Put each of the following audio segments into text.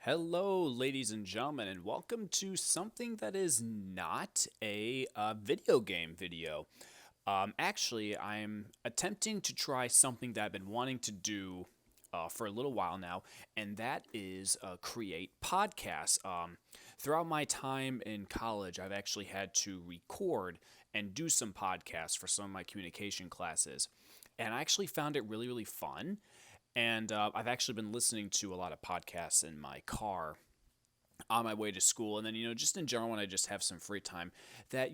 Hello, ladies and gentlemen, and welcome to something that is not a video game video. Actually, I'm attempting to try something that I've been wanting to do for a little while now, and that is create podcasts. Throughout my time in college, I've actually had to record and do some podcasts for some of my communication classes, and I actually found it really, really fun. And I've actually been listening to a lot of podcasts in my car on my way to school. And then, just in general, when I just have some free time, that,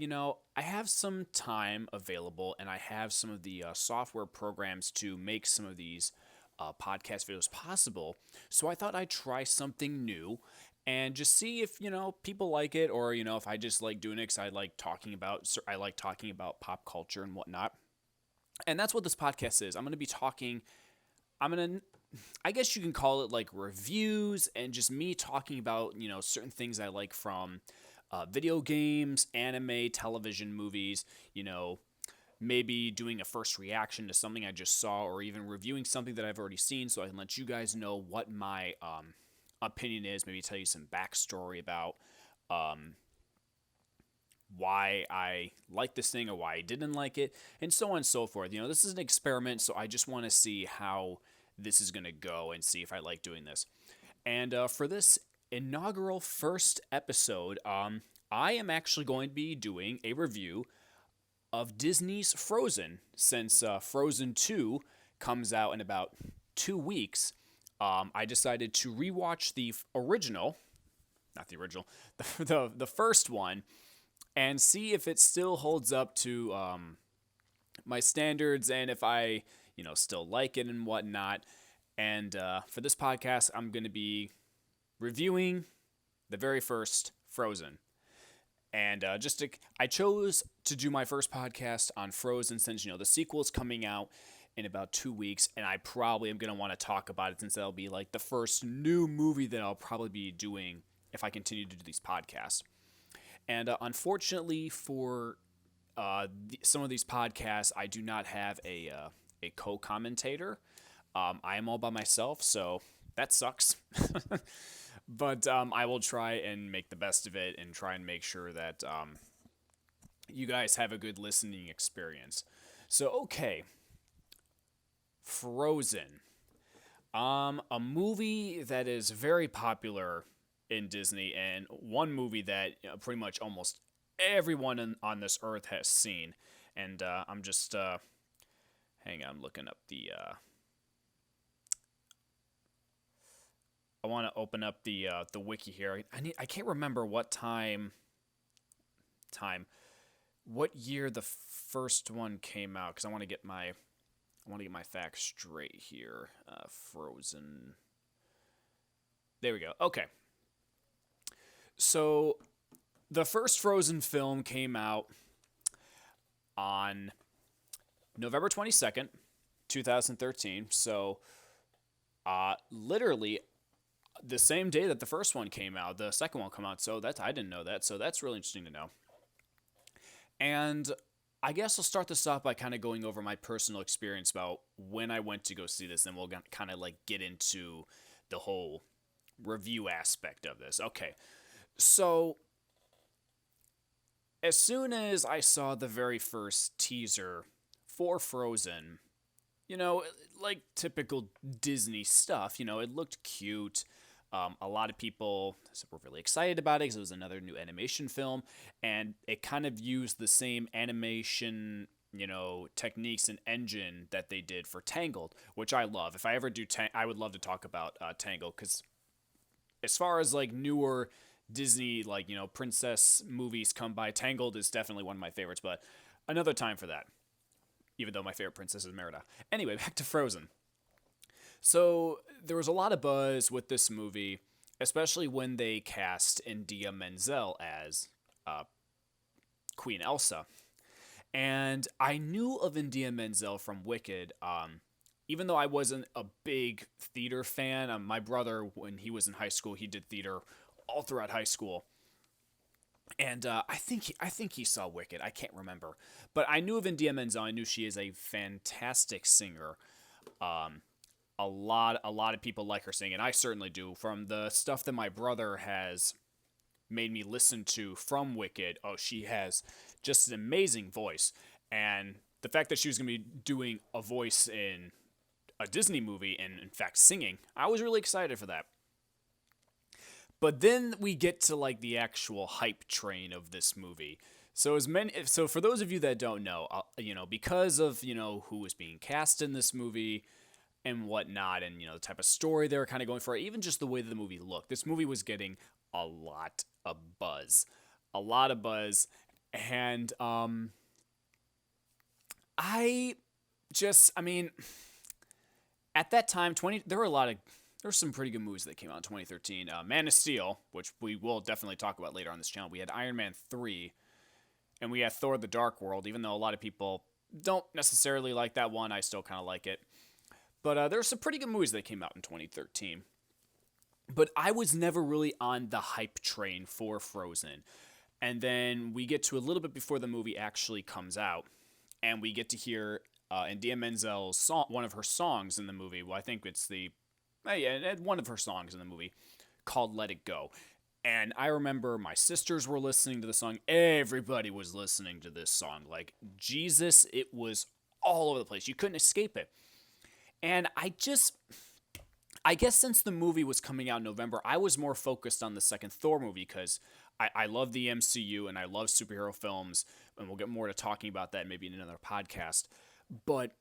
I have some time available and I have some of the software programs to make some of these podcast videos possible. So I thought I'd try something new and just see if, people like it, or, if I just like doing it because I like talking about pop culture and whatnot. And that's what this podcast is. I'm gonna I guess you can call it like reviews and just me talking about, certain things I like from video games, anime, television, movies, maybe doing a first reaction to something I just saw, or even reviewing something that I've already seen so I can let you guys know what my opinion is, maybe tell you some backstory about um, why I like this thing or why I didn't like it, and so on and so forth. This is an experiment, so I just want to see how this is going to go and see if I like doing this. And for this inaugural first episode, I am actually going to be doing a review of Disney's Frozen, since Frozen 2 comes out in about 2 weeks. I decided to rewatch the original, not the original, the first one, and see if it still holds up to my standards and if I, still like it and whatnot. And for this podcast, I'm going to be reviewing the very first Frozen. And I chose to do my first podcast on Frozen since, the sequel is coming out in about 2 weeks, and I probably am going to want to talk about it since that'll be like the first new movie that I'll probably be doing if I continue to do these podcasts. And unfortunately for some of these podcasts, I do not have a co-commentator. I am all by myself, so that sucks. But I will try and make the best of it and try and make sure that you guys have a good listening experience. So, okay, Frozen. A movie that is very popular in Disney, and one movie that pretty much almost everyone on this earth has seen. And I'm just hang on, I'm looking up I want to open up the wiki here. I can't remember what year the first one came out, because I want to get my facts straight here. Frozen. There we go. Okay. So the first Frozen film came out on November 22nd, 2013. So literally the same day that the first one came out, the second one came out. So I didn't know that. So that's really interesting to know. And I guess I'll start this off by kind of going over my personal experience about when I went to go see this, and we'll kind of like get into the whole review aspect of this. Okay. So as soon as I saw the very first teaser for Frozen, like typical Disney stuff, it looked cute. A lot of people were really excited about it because it was another new animation film, and it kind of used the same animation, techniques and engine that they did for Tangled, which I love. If I ever do, I would love to talk about Tangled, because as far as like newer Disney, like, princess movies come by, Tangled is definitely one of my favorites, but another time for that, even though my favorite princess is Merida. Anyway, back to Frozen. So there was a lot of buzz with this movie, especially when they cast Idina Menzel as Queen Elsa. And I knew of Idina Menzel from Wicked, even though I wasn't a big theater fan. My brother, when he was in high school, he did theater all throughout high school. And I think he saw Wicked. I can't remember, but I knew of Idina Menzel. I knew she is a fantastic singer. a lot of people like her singing, and I certainly do. From the stuff that my brother has made me listen to from Wicked, oh, she has just an amazing voice. And the fact that she was going to be doing a voice in a Disney movie and, in fact, singing, I was really excited for that. But then we get to like the actual hype train of this movie. So for those of you that don't know, because of who was being cast in this movie and whatnot, and the type of story they were kind of going for, even just the way that the movie looked, this movie was getting a lot of buzz, and I mean, at that time, there were some pretty good movies that came out in 2013. Man of Steel, which we will definitely talk about later on this channel. We had Iron Man 3, and we had Thor: The Dark World. Even though a lot of people don't necessarily like that one, I still kind of like it. But there were some pretty good movies that came out in 2013. But I was never really on the hype train for Frozen. And then we get to a little bit before the movie actually comes out, and we get to hear Idina Menzel's song, one of her songs in the movie. Well, I think it's one of her songs in the movie called Let It Go. And I remember my sisters were listening to the song. Everybody was listening to this song. Like, Jesus, it was all over the place. You couldn't escape it. And I guess since the movie was coming out in November, I was more focused on the second Thor movie because I love the MCU and I love superhero films, and we'll get more to talking about that maybe in another podcast. But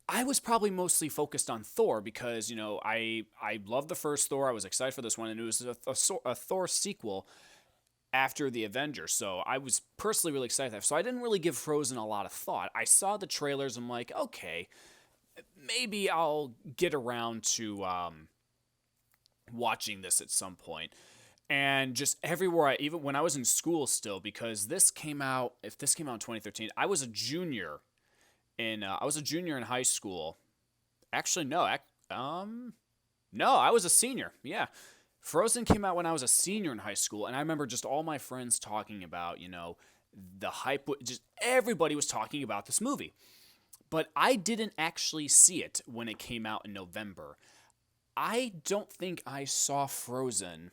I was probably mostly focused on Thor because, I loved the first Thor. I was excited for this one, and it was a Thor sequel after the Avengers. So I was personally really excited. So I didn't really give Frozen a lot of thought. I saw the trailers. I'm like, okay, maybe I'll get around to watching this at some point. And just everywhere, even when I was in school still, because if this came out in 2013, I was a junior in high school. Actually, no, I was a senior. Yeah, Frozen came out when I was a senior in high school, and I remember just all my friends talking about, the hype. Just everybody was talking about this movie. But I didn't actually see it when it came out in November. I don't think I saw Frozen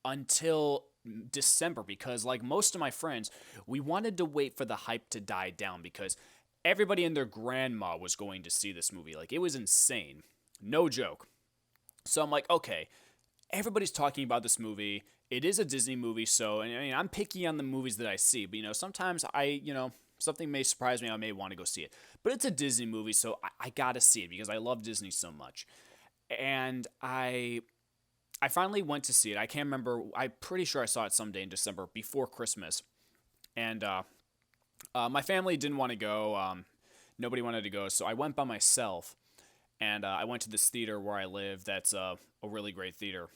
until December because, like most of my friends, we wanted to wait for the hype to die down because everybody and their grandma was going to see this movie. Like, it was insane. No joke. So I'm like, okay, everybody's talking about this movie. It is a Disney movie, so I'm picky on the movies that I see. But, sometimes something may surprise me. I may want to go see it. But it's a Disney movie, so I got to see it because I love Disney so much. And I finally went to see it. I can't remember. I'm pretty sure I saw it someday in December before Christmas. And my family didn't want to go. Nobody wanted to go, so I went by myself. And I went to this theater where I live that's a really great theater.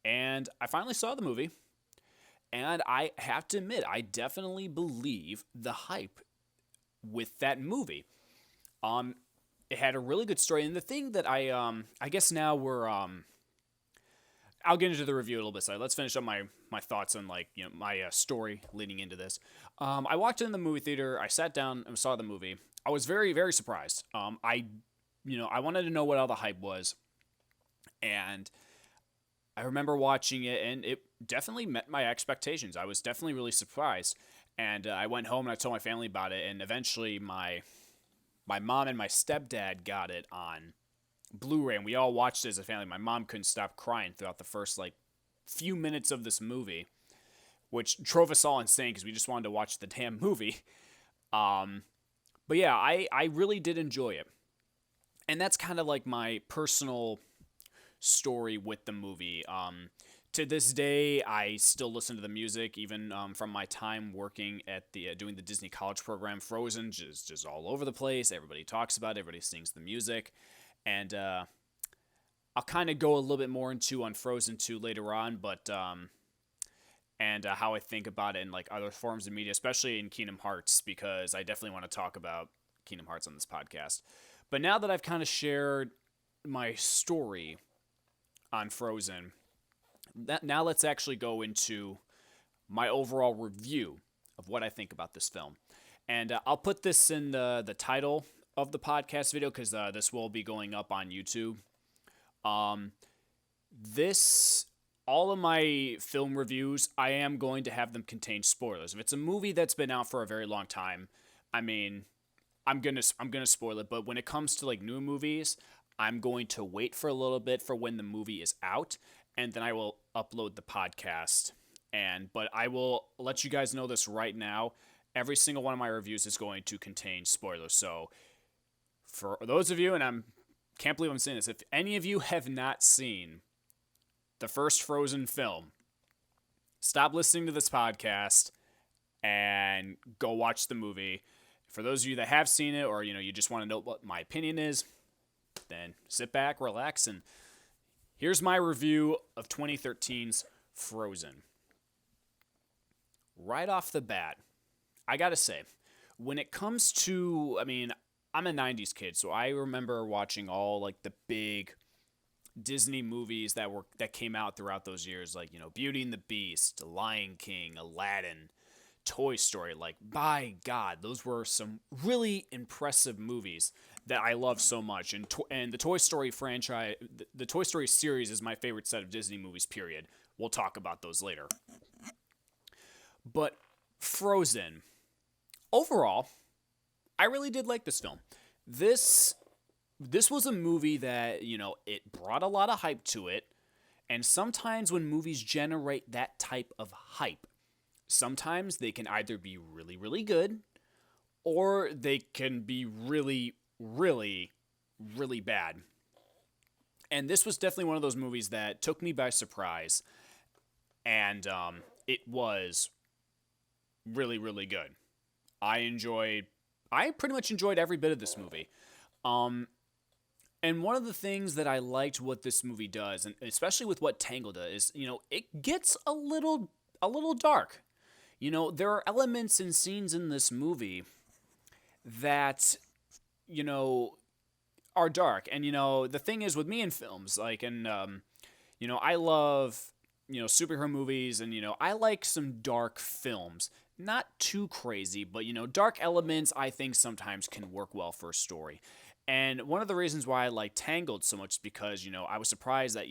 And I finally saw the movie. And I have to admit, I definitely believe the hype with that movie. It had a really good story. And the thing that I guess now I'll get into the review a little bit. So let's finish up my thoughts on my story leading into this. I walked in the movie theater. I sat down and saw the movie. I was very, very surprised. I wanted to know what all the hype was, and I remember watching it, and it definitely met my expectations. I was definitely really surprised, and I went home and I told my family about it, and eventually my mom and my stepdad got it on Blu-ray, and we all watched it as a family. My mom couldn't stop crying throughout the first few minutes of this movie, which drove us all insane because we just wanted to watch the damn movie. But yeah, I really did enjoy it, and that's kind of like my personal story with the movie. To this day, I still listen to the music, even from my time working at doing the Disney College program. Frozen just all over the place. Everybody talks about it. Everybody sings the music. And I'll kind of go a little bit more on Frozen 2 later on, but and how I think about it in other forms of media, especially in Kingdom Hearts, because I definitely want to talk about Kingdom Hearts on this podcast. But now that I've kind of shared my story on Frozen, now let's actually go into my overall review of what I think about this film. And I'll put this in the title of the podcast video because this will be going up on YouTube. Um, this all of my film reviews, I am going to have them contain spoilers. If it's a movie that's been out for a very long time, I mean, I'm gonna spoil it. But when it comes to like new movies, I'm going to wait for a little bit for when the movie is out, and then I will upload the podcast. But I will let you guys know this right now. Every single one of my reviews is going to contain spoilers. So for those of you, and can't believe I'm saying this, if any of you have not seen the first Frozen film, stop listening to this podcast and go watch the movie. For those of you that have seen it, or you just want to know what my opinion is, then sit back, relax, and here's my review of 2013's Frozen. Right off the bat, I gotta say, when it comes to, I'm a 90s kid, so I remember watching all like the big Disney movies that came out throughout those years, like, Beauty and the Beast, Lion King, Aladdin, Toy Story. Like, by God, those were some really impressive movies that I love so much. And the Toy Story franchise, the Toy Story series is my favorite set of Disney movies, period. We'll talk about those later. But Frozen, overall, I really did like this film. This was a movie that, it brought a lot of hype to it. And sometimes when movies generate that type of hype, sometimes they can either be really, really good, or they can be really, really, really bad. And this was definitely one of those movies that took me by surprise. And it was really, really good. I pretty much enjoyed every bit of this movie. And one of the things that I liked what this movie does, and especially with what Tangled does, is, it gets a little dark. There are elements and scenes in this movie that, are dark. And, the thing is with me in films, like, and, I love, superhero movies, and, I like some dark films. Not too crazy, but, dark elements I think sometimes can work well for a story. And one of the reasons why I like Tangled so much is because, I was surprised that,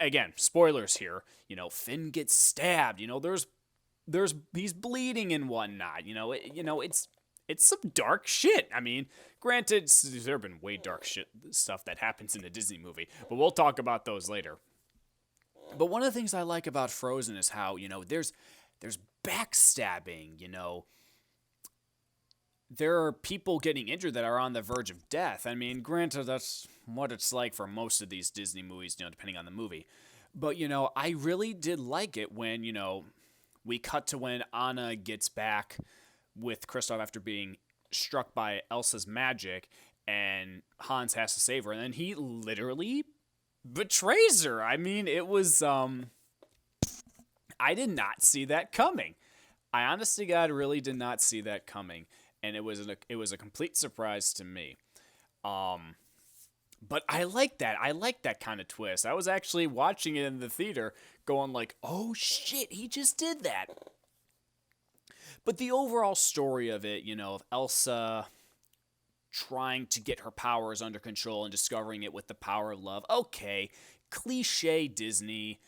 again, spoilers here, Finn gets stabbed, he's bleeding and whatnot, it's some dark shit. I mean, granted, there have been way dark shit stuff that happens in a Disney movie, but we'll talk about those later. But one of the things I like about Frozen is how, there's backstabbing, there are people getting injured that are on the verge of death. I mean, granted, that's what it's like for most of these Disney movies, depending on the movie. But, I really did like it when, we cut to when Anna gets back with Kristoff after being struck by Elsa's magic, and Hans has to save her, and then he literally betrays her. I mean, it was, I did not see that coming. I honest to God really did not see that coming. And it was a complete surprise to me. But I like that. I like that kind of twist. I was actually watching it in the theater going like, oh shit, he just did that. But the overall story of it, of Elsa trying to get her powers under control and discovering it with the power of love. Okay, cliche Disney,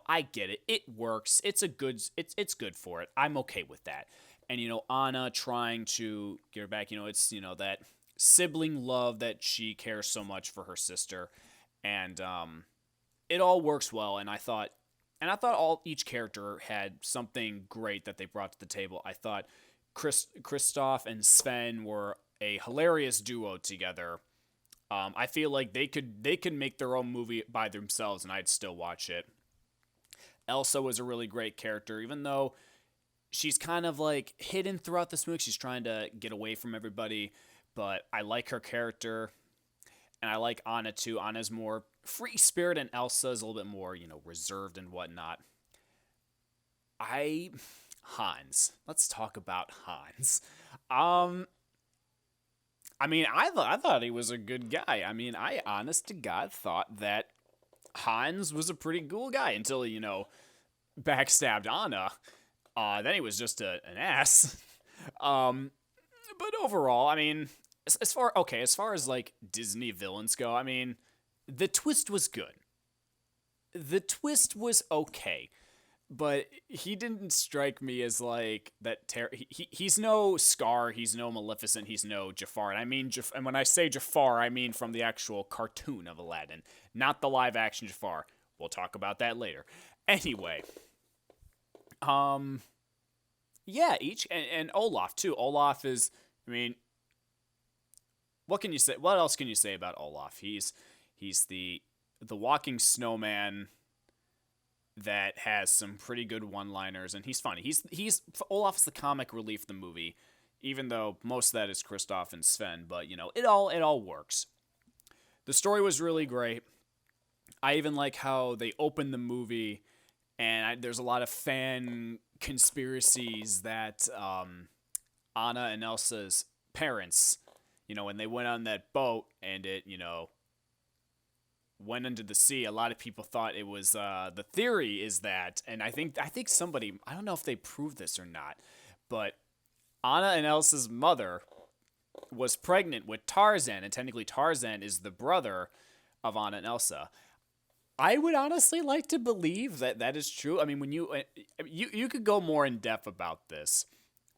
I get it. It works. It's good for it. I'm okay with that. And, Anna trying to get her back, it's, that sibling love that she cares so much for her sister. And it all works well. And I thought each character had something great that they brought to the table. I thought Kristoff and Sven were a hilarious duo together. I feel like they could make their own movie by themselves and I'd still watch it. Elsa was a really great character, even though she's kind of like hidden throughout this movie. She's trying to get away from everybody, but I like her character, and I like Anna too. Anna's more free spirit, and Elsa's a little bit more, reserved and whatnot. Hans. Let's talk about Hans. I thought he was a good guy. I honest to God thought that Hans was a pretty cool guy until he, backstabbed Anna. Then he was just an ass. but overall, I mean, as far as like Disney villains go, I mean, the twist was good. The twist was okay, but he didn't strike me as like that. He's no Scar, he's no Maleficent, he's no Jafar. And I mean, and when I say Jafar, I mean from the actual cartoon of Aladdin, not the live action Jafar. We'll talk about that later. Anyway, um, yeah, and Olaf too. Olaf is, I mean, what can you say? What else can you say about Olaf? He's the walking snowman that has some pretty good one-liners, and he's funny. He's Olaf's the comic relief of the movie, even though most of that is Kristoff and Sven. But you know, it all works. The story was really great. I even like how they opened the movie, and there's a lot of fan conspiracies that Anna and Elsa's parents, you know, when they went on that boat and it, you know, went into the sea, a lot of people thought it was the theory is that, and I think somebody, I don't know if they proved this or not, but Anna and Elsa's mother was pregnant with Tarzan, and technically Tarzan is the brother of Anna and Elsa. I would honestly like to believe that that is true. I mean, when you could go more in depth about this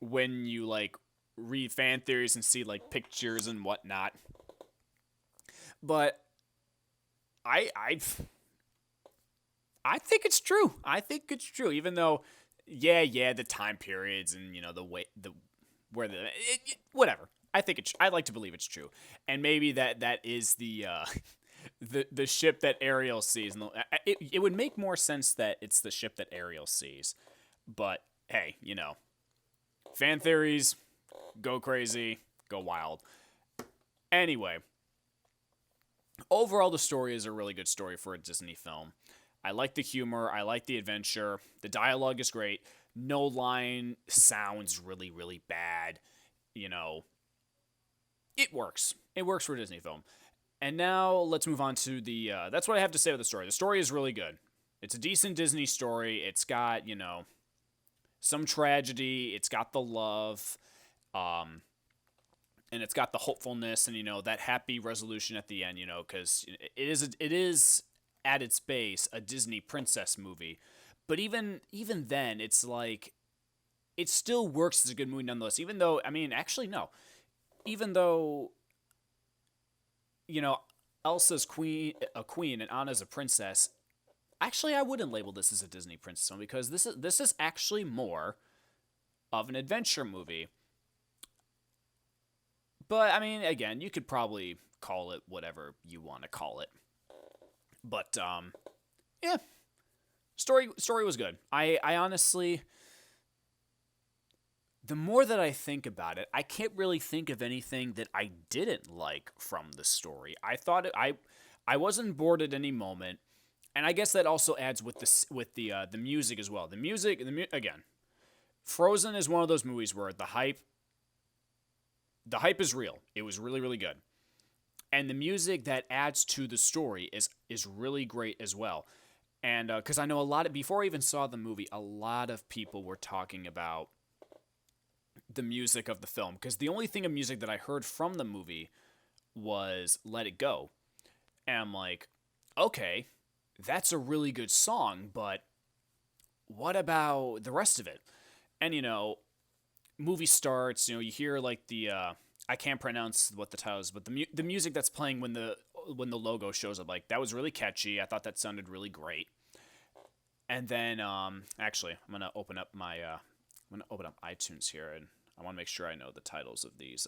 when you like read fan theories and see like pictures and whatnot. But I I think it's true. I think it's true. Even though, yeah, the time periods and you know the way the where the whatever. I'd like to believe it's true, and maybe that is the the ship that Ariel sees. And it would make more sense that it's the ship that Ariel sees. But hey, you know, fan theories, go crazy, go wild. Anyway, overall, the story is a really good story for a Disney film. I like the humor. I like the adventure. The dialogue is great. No line sounds really, really bad. You know, it works. It works for a Disney film. And now let's move on to the. That's what I have to say about the story. The story is really good. It's a decent Disney story. It's got, you know, some tragedy. It's got the love. And it's got the hopefulness and, you know, that happy resolution at the end, you know, because it is at its base a Disney princess movie. But even then, it's like it still works as a good movie nonetheless. Even though, I mean, actually no, even though, you know, Elsa's a queen and Anna's a princess. Actually, I wouldn't label this as a Disney princess film because this is actually more of an adventure movie. But I mean, again, you could probably call it whatever you want to call it. But yeah, story was good. I honestly, the more that I think about it, I can't really think of anything that I didn't like from the story. I wasn't bored at any moment, and I guess that also adds with the music as well. Again, Frozen is one of those movies where the hype is real. It was really, really good. And the music that adds to the story is really great as well. And because I know before I even saw the movie, a lot of people were talking about the music of the film. Because the only thing of music that I heard from the movie was Let It Go. And I'm like, okay, that's a really good song, but what about the rest of it? And, you know, movie starts, you know, you hear like the I can't pronounce what the title is, but the music that's playing when the logo shows up, like that was really catchy. I thought that sounded really great. And then actually, I'm gonna open up iTunes here, and I want to make sure I know the titles of these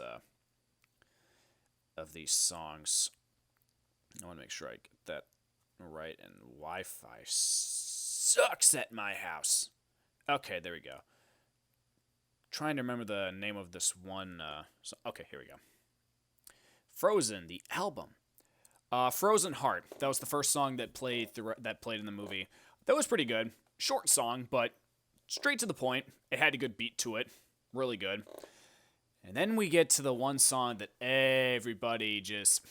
songs. I want to make sure I get that right. And Wi-Fi sucks at my house. Okay, there we go. Trying to remember the name of this one. Okay, here we go. Frozen, the album. Frozen Heart. That was the first song that played in the movie. That was pretty good. Short song, but straight to the point. It had a good beat to it. Really good. And then we get to the one song that everybody just,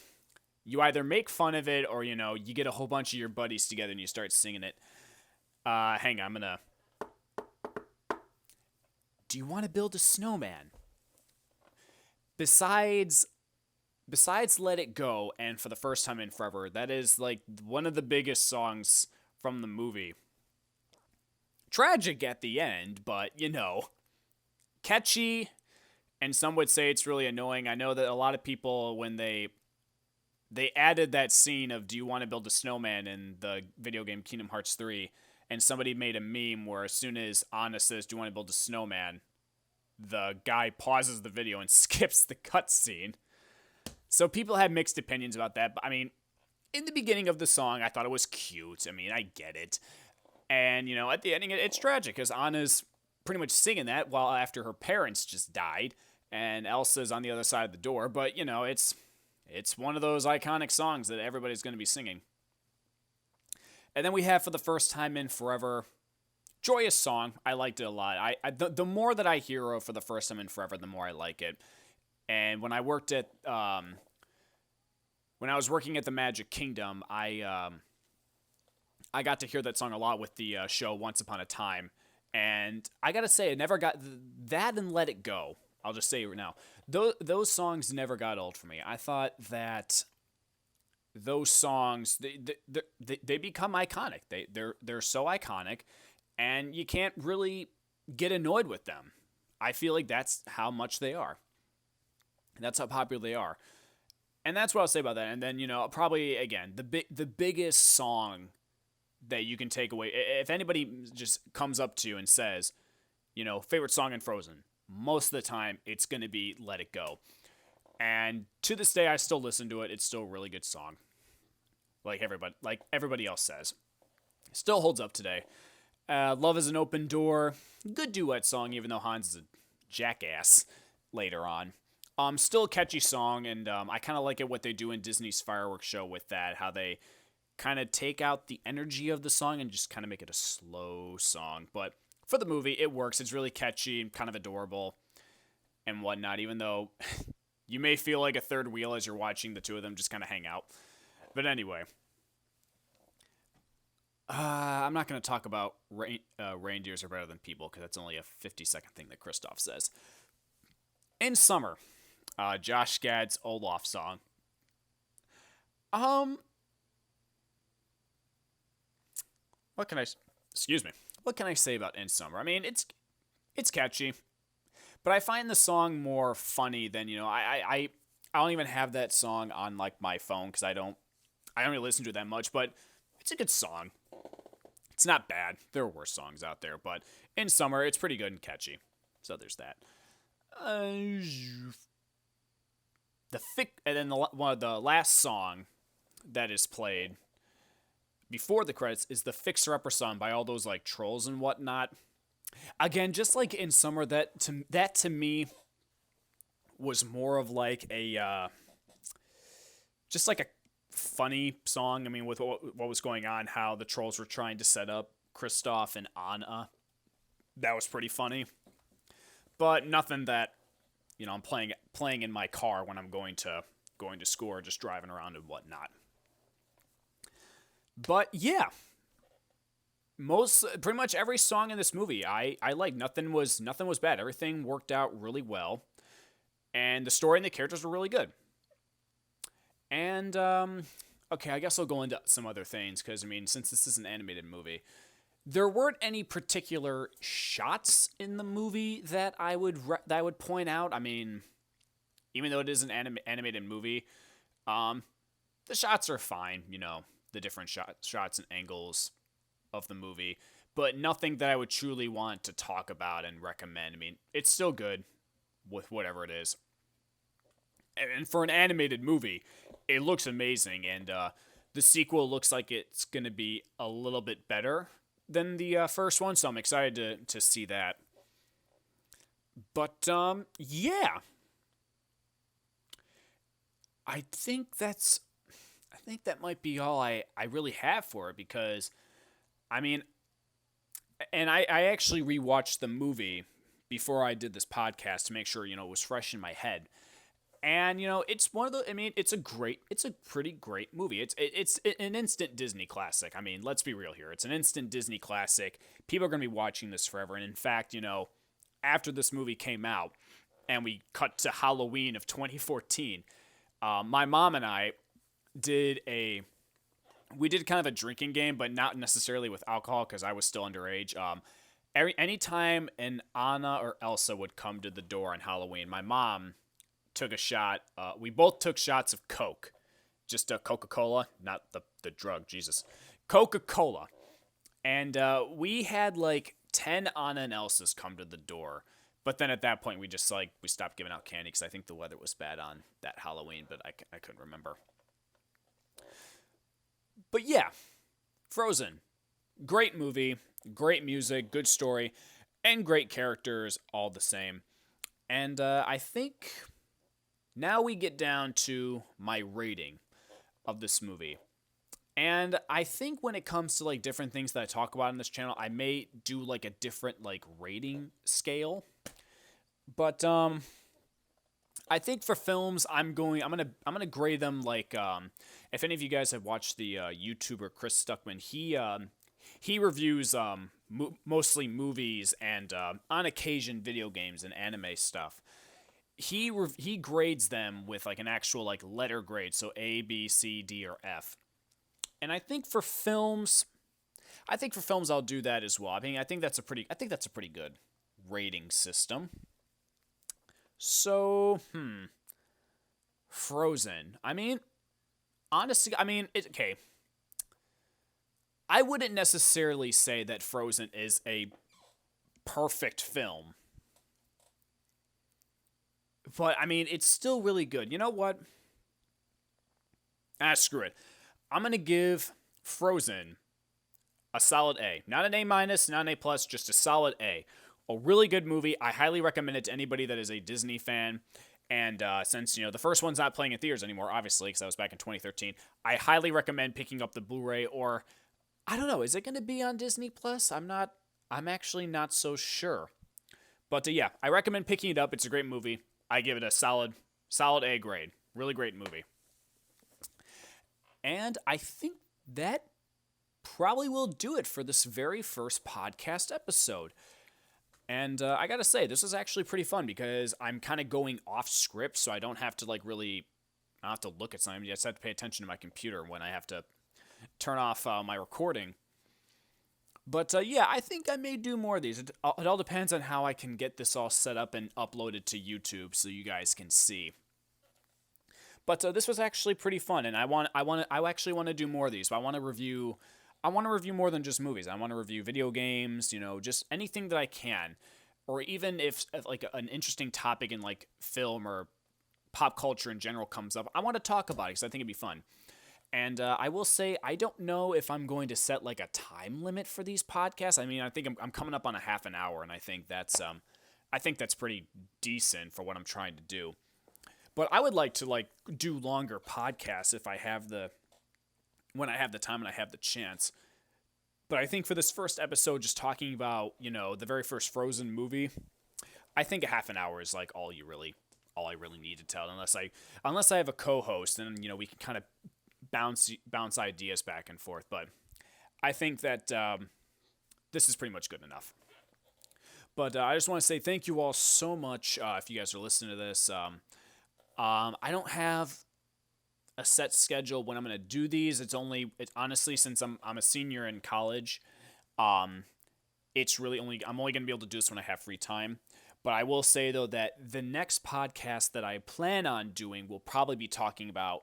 you either make fun of it or, you know, you get a whole bunch of your buddies together and you start singing it. Hang on, I'm gonna. Do you want to build a snowman? besides Let It Go and For the First Time in Forever, that is like one of the biggest songs from the movie. Tragic at the end, but catchy, and some would say it's really annoying. I know that a lot of people, when they added that scene of "Do you want to build a snowman" in the video game Kingdom Hearts 3, and somebody made a meme where as soon as Anna says, "Do you want to build a snowman?" the guy pauses the video and skips the cutscene. So people had mixed opinions about that, but I mean, in the beginning of the song, I thought it was cute. I mean, I get it. And, at the ending, it's tragic because Anna's pretty much singing that while after her parents just died, and Elsa's on the other side of the door. But, it's one of those iconic songs that everybody's going to be singing. And then we have For the First Time in Forever. Joyous song. I liked it a lot. The more that I hear of For the First Time in Forever, the more I like it. And when I worked at, when I was working at the Magic Kingdom, I got to hear that song a lot with the show Once Upon a Time. And I gotta say, it never got that and Let It Go. I'll just say it right now. Those songs never got old for me. I thought that those songs they become iconic. They're so iconic, and you can't really get annoyed with them. I feel like that's how much they are. That's how popular they are. And that's what I'll say about that. And then, probably, again, the biggest song that you can take away, if anybody just comes up to you and says, favorite song in Frozen, most of the time it's going to be Let It Go. And to this day, I still listen to it. It's still a really good song. Like everybody else says. Still holds up today. Love is an Open Door. Good duet song, even though Hans is a jackass later on. Still a catchy song, and I kind of like it what they do in Disney's fireworks show with that, how they kind of take out the energy of the song and just kind of make it a slow song. But for the movie, it works. It's really catchy and kind of adorable and whatnot, even though you may feel like a third wheel as you're watching the two of them just kind of hang out. But anyway, I'm not going to talk about reindeers are better than people, because that's only a 50-second thing that Kristoff says. In Summer, Josh Gad's Olaf song. What can I say about In Summer? I mean, it's catchy, but I find the song more funny than, I don't even have that song on like my phone because I don't really listen to it that much, but it's a good song. It's not bad. There are worse songs out there, but In Summer, it's pretty good and catchy. So there's that. And then one of the last song that is played before the credits is the Fixer Upper song by all those like trolls and whatnot. Again, just like In Summer, that to me was more of like a just like a funny song. I mean, with what was going on, how the trolls were trying to set up Kristoff and Anna. That was pretty funny. But nothing that, I'm playing in my car when I'm going to school or just driving around and whatnot. But yeah, pretty much every song in this movie I like. Nothing was bad. Everything worked out really well, and the story and the characters were really good. And okay, I guess I'll go into some other things because since this is an animated movie, there weren't any particular shots in the movie that I would point out. I mean, even though it is an animated movie, the shots are fine. The different shots and angles of the movie, but nothing that I would truly want to talk about and recommend. I mean, it's still good with whatever it is. And for an animated movie, it looks amazing, and the sequel looks like it's going to be a little bit better than the first one, so I'm excited to see that. But, yeah. I think that might be all I really have for it, because, and I actually rewatched the movie before I did this podcast to make sure, it was fresh in my head. And, it's one of the, it's a pretty great movie. It's an instant Disney classic. Let's be real here. It's an instant Disney classic. People are going to be watching this forever. And in fact, after this movie came out, and we cut to Halloween of 2014. My mom and I did we did kind of a drinking game, but not necessarily with alcohol because I was still underage. Anytime an Anna or Elsa would come to the door on Halloween, my mom took a shot. We both took shots of Coke, just Coca-Cola, not the drug, Jesus. Coca-Cola. And we had like 10 Anna and Elsas come to the door. But then at that point, we just we stopped giving out candy because I think the weather was bad on that Halloween, but I couldn't remember. But yeah, Frozen. Great movie, great music, good story, and great characters all the same. And I think now we get down to my rating of this movie. And I think when it comes to like different things that I talk about on this channel, I may do like a different like rating scale. But I think for films, I'm gonna grade them like if any of you guys have watched the YouTuber Chris Stuckman, he reviews mostly movies and on occasion video games and anime stuff. He grades them with like an actual like letter grade, so A, B, C, D, or F. And I think for films I'll do that as well. I mean, I think that's a pretty good rating system. So, Frozen. I mean, honestly, okay. I wouldn't necessarily say that Frozen is a perfect film. But, I mean, it's still really good. You know what? Screw it. I'm going to give Frozen a solid A. Not an A-, not an A+, just a solid A. A really good movie. I highly recommend it to anybody that is a Disney fan. And since, the first one's not playing in theaters anymore, obviously, because that was back in 2013, I highly recommend picking up the Blu-ray, or, I don't know, is it going to be on Disney Plus? I'm actually not so sure. But yeah, I recommend picking it up. It's a great movie. I give it a solid A grade. Really great movie. And I think that probably will do it for this very first podcast episode. And I gotta say, this is actually pretty fun because I'm kind of going off script, so I don't have to I don't have to look at something. I just have to pay attention to my computer when I have to turn off my recording. But yeah, I think I may do more of these. It all depends on how I can get this all set up and uploaded to YouTube so you guys can see. But this was actually pretty fun, and I actually want to do more of these. So I want to review more than just movies. I want to review video games, just anything that I can. Or even if like an interesting topic in like film or pop culture in general comes up, I want to talk about it because I think it'd be fun. And I will say, I don't know if I'm going to set like a time limit for these podcasts. I mean, I think I'm coming up on a half an hour, and I think that's pretty decent for what I'm trying to do. But I would like to do longer podcasts if I have when I have the time and I have the chance. But I think for this first episode, just talking about, the very first Frozen movie, I think a half an hour is like all I really need to tell, unless I have a co-host, and we can kind of bounce ideas back and forth. But I think that this is pretty much good enough. But I just want to say thank you all so much if you guys are listening to this. I don't have a set schedule when I'm going to do these. It's honestly, since I'm a senior in college, I'm only going to be able to do this when I have free time. But I will say, though, that the next podcast that I plan on doing will probably be talking about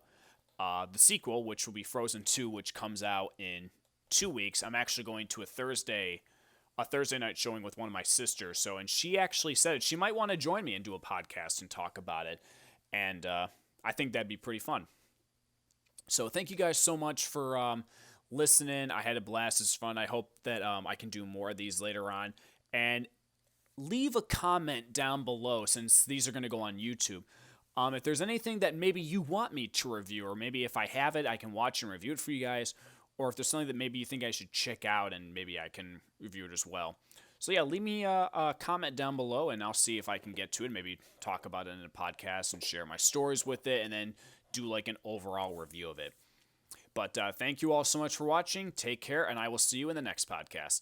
the sequel, which will be Frozen 2, which comes out in 2 weeks. I'm actually going to a Thursday night showing with one of my sisters. And she actually said she might want to join me and do a podcast and talk about it. And I think that'd be pretty fun. So thank you guys so much for listening. I had a blast. It's fun. I hope that I can do more of these later on. And leave a comment down below, since these are going to go on YouTube. If there's anything that maybe you want me to review, or maybe if I have it, I can watch and review it for you guys. Or if there's something that maybe you think I should check out, and maybe I can review it as well. So yeah, leave me a comment down below, and I'll see if I can get to it. Maybe talk about it in a podcast and share my stories with it, and then do like an overall review of it. But thank you all so much for watching. Take care, and I will see you in the next podcast.